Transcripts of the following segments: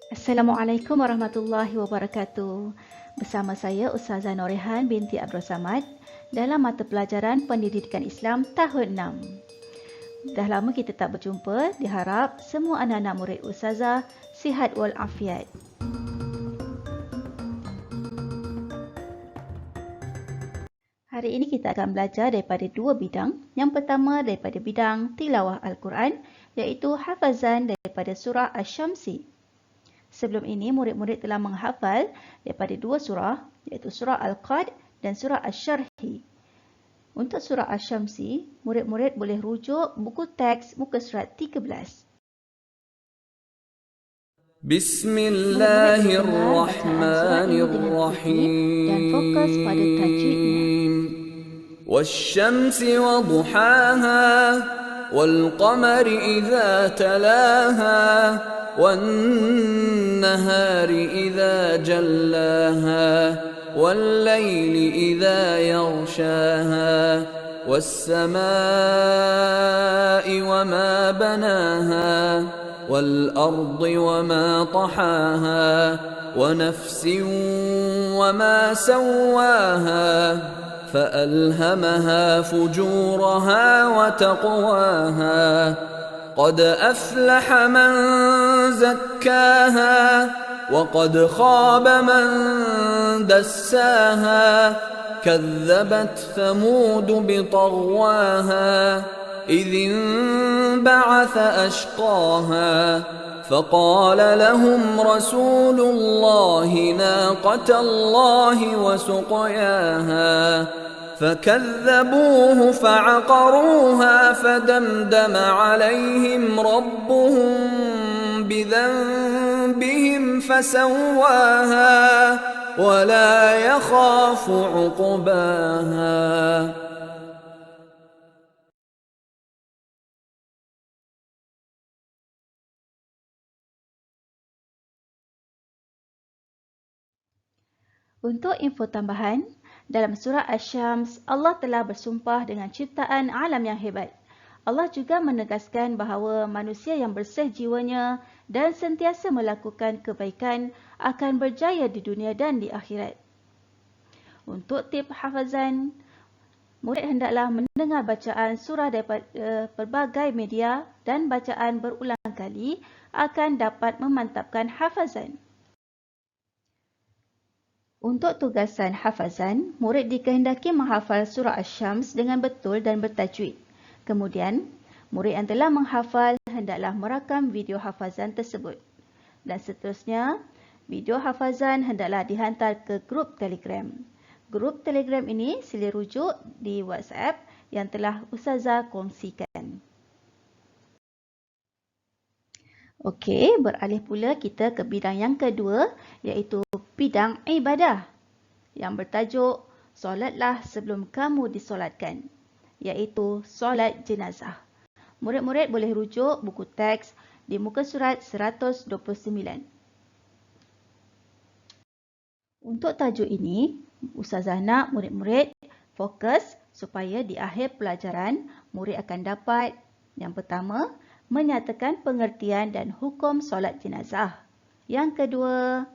Assalamualaikum warahmatullahi wabarakatuh. Bersama saya Ustazah Norehan binti Abdul Samad dalam mata pelajaran Pendidikan Islam tahun 6. Dah lama kita tak berjumpa, diharap semua anak-anak murid Ustazah sihat walafiat. Hari ini kita akan belajar daripada dua bidang. Yang pertama daripada bidang tilawah Al-Quran, iaitu hafazan daripada surah Asy-Syamsi. Sebelum ini, murid-murid telah menghafal daripada dua surah, iaitu surah Al-Qad dan surah Asy-Syarhi. Untuk surah Asy-Syamsi, murid-murid boleh rujuk buku teks muka surat 13. Bismillahirrahmanirrahim. Dan fokus pada tajwidnya. والشمس وضحاها والقمر إذا تلاها والنهار إذا جلاها والليل إذا يغشاها والسماء وما بناها والأرض وما طحاها ونفس وما سواها فألهمها فجورها وتقواها قد أفلح من زكاها وقد خاب من دساها كذبت ثمود بطغواها إذ انبعث أشقاها فقال لهم رسول الله ناقة الله وسقياها فكذبوه فعقروها فدمدم عليهم ربهم بذنبهم فسواها ولا يخاف عقباها. Untuk info tambahan, dalam surah Asy-Syams, Allah telah bersumpah dengan ciptaan alam yang hebat. Allah juga menegaskan bahawa manusia yang bersih jiwanya dan sentiasa melakukan kebaikan akan berjaya di dunia dan di akhirat. Untuk tip hafazan, murid hendaklah mendengar bacaan surah daripada pelbagai media dan bacaan berulang kali akan dapat memantapkan hafazan. Untuk tugasan hafazan, murid dikehendaki menghafal surah Asy-Syams dengan betul dan bertajwid. Kemudian, murid yang telah menghafal hendaklah merakam video hafazan tersebut. Dan seterusnya, video hafazan hendaklah dihantar ke grup Telegram. Grup Telegram ini sila rujuk di WhatsApp yang telah Ustazah kongsikan. Okey, beralih pula kita ke bidang yang kedua, iaitu bidang ibadah yang bertajuk Solatlah sebelum kamu disolatkan, iaitu solat jenazah. Murid-murid boleh rujuk buku teks di muka surat 129. Untuk tajuk ini, Ustazah nak murid-murid fokus supaya di akhir pelajaran, murid akan dapat yang pertama, menyatakan pengertian dan hukum solat jenazah. Yang kedua,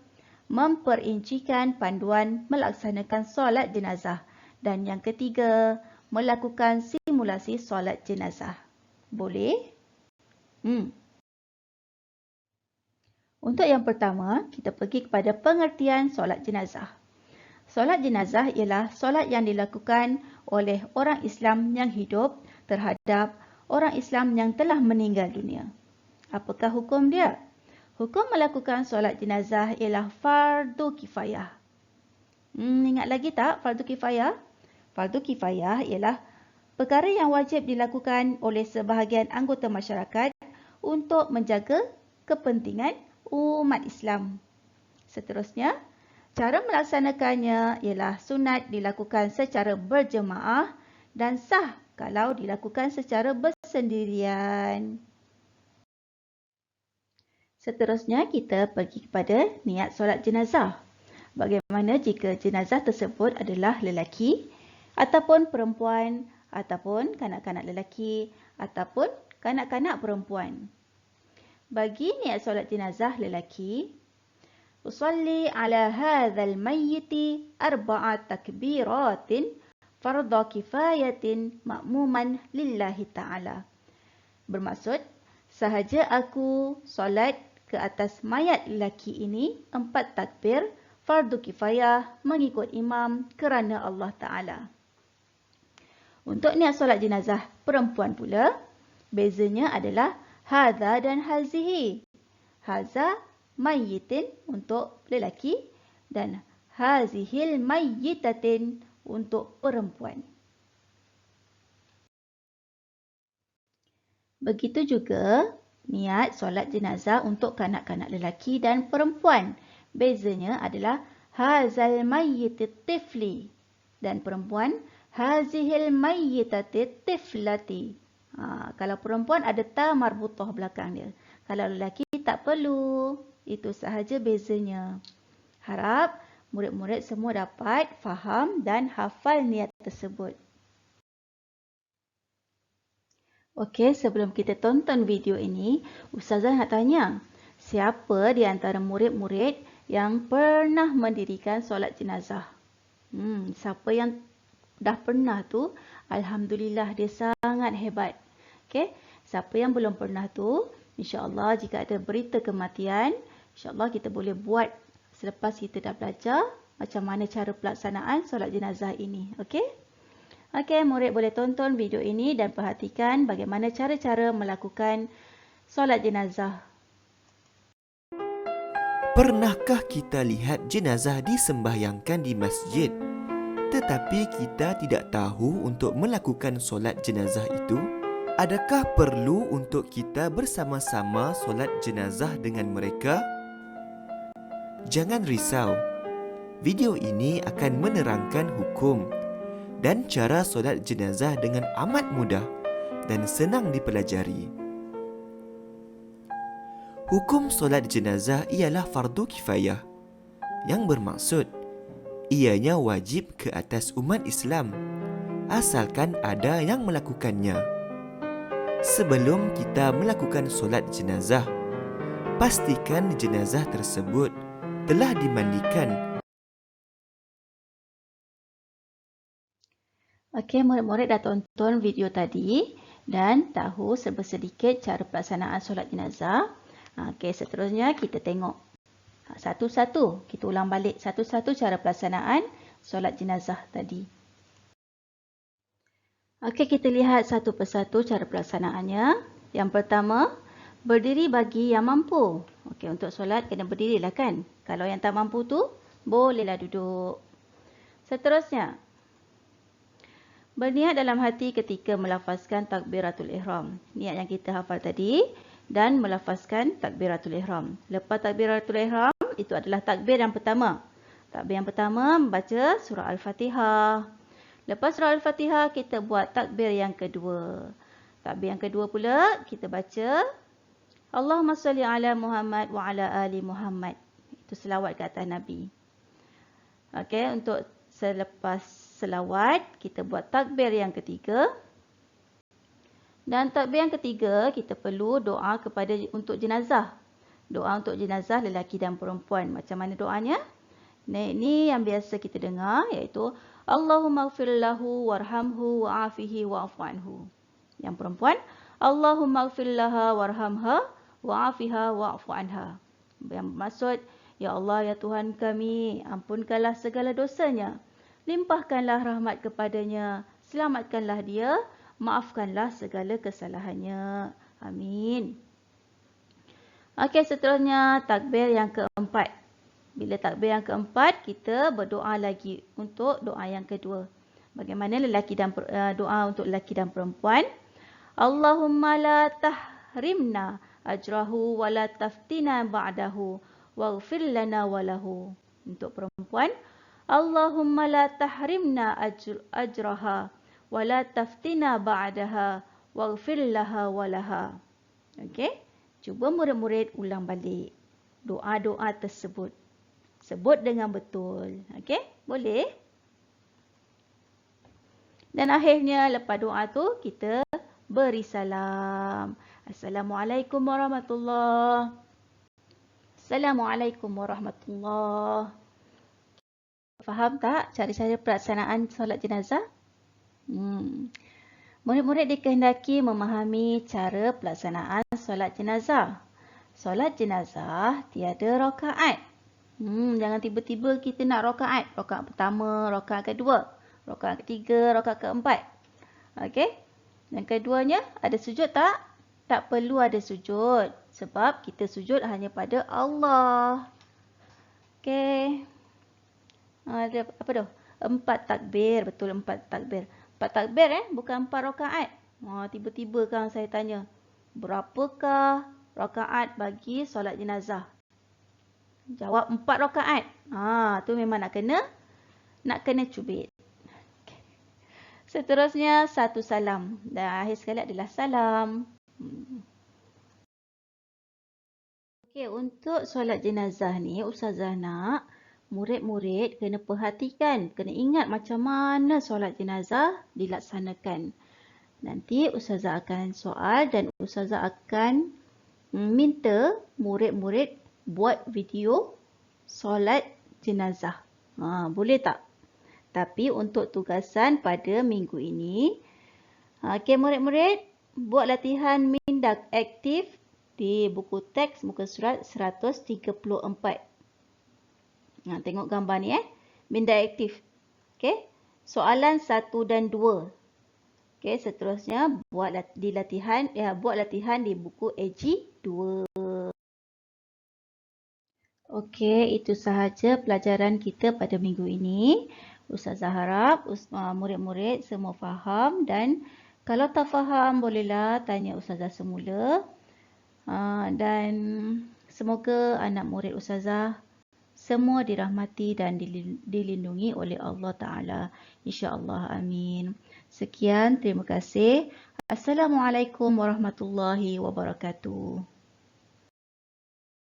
memperincikan panduan melaksanakan solat jenazah. Dan yang ketiga, melakukan simulasi solat jenazah. Boleh? Untuk yang pertama, kita pergi kepada pengertian solat jenazah. Solat jenazah ialah solat yang dilakukan oleh orang Islam yang hidup terhadap orang Islam yang telah meninggal dunia. Apakah hukum dia? Hukum melakukan solat jenazah ialah fardu kifayah. Ingat lagi tak fardu kifayah? Fardu kifayah ialah perkara yang wajib dilakukan oleh sebahagian anggota masyarakat untuk menjaga kepentingan umat Islam. Seterusnya, cara melaksanakannya ialah sunat dilakukan secara berjemaah dan sah kalau dilakukan secara bersendirian. Seterusnya, kita pergi kepada niat solat jenazah. Bagaimana jika jenazah tersebut adalah lelaki ataupun perempuan ataupun kanak-kanak lelaki ataupun kanak-kanak perempuan. Bagi niat solat jenazah lelaki, usalli ala hadzal mayyiti 4 takbiratin fardhu kifayatin ma'muman lillahi ta'ala. Bermaksud, sahaja aku solat ke atas mayat lelaki ini 4 takbir fardu kifayah mengikut imam kerana Allah Ta'ala. Untuk niat solat jenazah perempuan pula, bezanya adalah hadza dan hazihi. Hadza mayyitin untuk lelaki dan hazihil mayyitatin untuk perempuan. Begitu juga niat solat jenazah untuk kanak-kanak lelaki dan perempuan. Bezanya adalah hazal mayyitit tifli dan perempuan hazihil mayyitatit tiflati. Kalau perempuan ada ta marbutah belakang dia. Kalau lelaki tak perlu. Itu sahaja bezanya. Harap murid-murid semua dapat faham dan hafal niat tersebut. Okey, sebelum kita tonton video ini, Ustazah nak tanya, siapa di antara murid-murid yang pernah mendirikan solat jenazah? Siapa yang dah pernah tu, alhamdulillah dia sangat hebat. Okey, siapa yang belum pernah tu, insya-Allah jika ada berita kematian, insya-Allah kita boleh buat selepas kita dah belajar macam mana cara pelaksanaan solat jenazah ini. Okey? Okey, murid boleh tonton video ini dan perhatikan bagaimana cara-cara melakukan solat jenazah. Pernahkah kita lihat jenazah disembahyangkan di masjid, tetapi kita tidak tahu untuk melakukan solat jenazah itu? Adakah perlu untuk kita bersama-sama solat jenazah dengan mereka? Jangan risau. Video ini akan menerangkan hukum dan cara solat jenazah dengan amat mudah dan senang dipelajari. Hukum solat jenazah ialah fardu kifayah, yang bermaksud ianya wajib ke atas umat Islam asalkan ada yang melakukannya. Sebelum kita melakukan solat jenazah, pastikan jenazah tersebut telah dimandikan. Okey, murid-murid dah tonton video tadi dan tahu sedikit cara pelaksanaan solat jenazah. Okey, seterusnya kita tengok satu-satu. Kita ulang balik satu-satu cara pelaksanaan solat jenazah tadi. Okey, kita lihat satu persatu cara pelaksanaannya. Yang pertama, berdiri bagi yang mampu. Okey, untuk solat kena berdirilah kan. Kalau yang tak mampu tu, bolehlah duduk. Seterusnya, berniat dalam hati ketika melafazkan takbiratul ihram. Niat yang kita hafal tadi dan melafazkan takbiratul ihram. Lepas takbiratul ihram, itu adalah takbir yang pertama. Takbir yang pertama membaca surah Al-Fatihah. Lepas surah Al-Fatihah, kita buat takbir yang kedua. Takbir yang kedua pula, kita baca Allahumma salli ala Muhammad wa ala ali Muhammad. Itu selawat ke atas Nabi. Okey, untuk selepas selawat, kita buat takbir yang ketiga. Dan takbir yang ketiga, kita perlu doa untuk jenazah. Doa untuk jenazah lelaki dan perempuan. Macam mana doanya? Ini yang biasa kita dengar, iaitu Allahumma gfir lahu warhamhu wa'afihi wa'afu anhu. Yang perempuan, Allahumma gfir laha warhamha wa'afiha wa'afu anha. Yang bermaksud, Ya Allah, ya Tuhan kami, ampunkanlah segala dosanya. Limpahkanlah rahmat kepadanya, selamatkanlah dia, maafkanlah segala kesalahannya. Amin. Okey, seterusnya takbir yang keempat. Bila takbir yang keempat, kita berdoa lagi untuk doa yang kedua. Bagaimana doa untuk lelaki dan perempuan? Allahumma la tahrimna ajrahu wa la taftina ba'dahu waghfir lana wa lahu. Untuk perempuan, Allahumma la tahrimna ajraha wa la taftina ba'daha waghfir laha wa laha. Okey? Cuba murid-murid ulang balik doa-doa tersebut. Sebut dengan betul. Okey? Boleh? Dan akhirnya lepas doa tu kita beri salam. Assalamualaikum warahmatullahi. Assalamualaikum warahmatullahi. Faham tak cara-cara pelaksanaan solat jenazah? Murid-murid dikehendaki memahami cara pelaksanaan solat jenazah. Solat jenazah tiada rakaat. Jangan tiba-tiba kita nak rakaat. Rakaat pertama, rakaat kedua, rakaat ketiga, rakaat keempat. Okey? Yang keduanya, ada sujud tak? Tak perlu ada sujud. Sebab kita sujud hanya pada Allah. Okey. Ada apa tu? 4 takbir. Betul, 4 takbir. 4 takbir bukan 4 rakaat. Tiba-tiba kan saya tanya, berapakah rakaat bagi solat jenazah? Jawab 4 rakaat. Tu memang nak kena cubit. Seterusnya, 1 salam. Dan akhir sekali adalah salam. Okey, untuk solat jenazah ni, Ustazah nak murid-murid kena perhatikan, kena ingat macam mana solat jenazah dilaksanakan. Nanti Ustazah akan soal dan Ustazah akan minta murid-murid buat video solat jenazah. Boleh tak? Tapi untuk tugasan pada minggu ini, okey murid-murid, buat latihan minda aktif di buku teks muka surat 134. Tengok gambar ni minda aktif. Okey. Soalan 1 dan 2. Okey, seterusnya buat latihan di buku AG 2. Okey, itu sahaja pelajaran kita pada minggu ini. Ustazah harap murid-murid semua faham, dan kalau tak faham bolehlah tanya Ustazah semula. Dan semoga anak murid Ustazah semua dirahmati dan dilindungi oleh Allah Ta'ala. InsyaAllah, amin. Sekian, terima kasih. Assalamualaikum warahmatullahi wabarakatuh.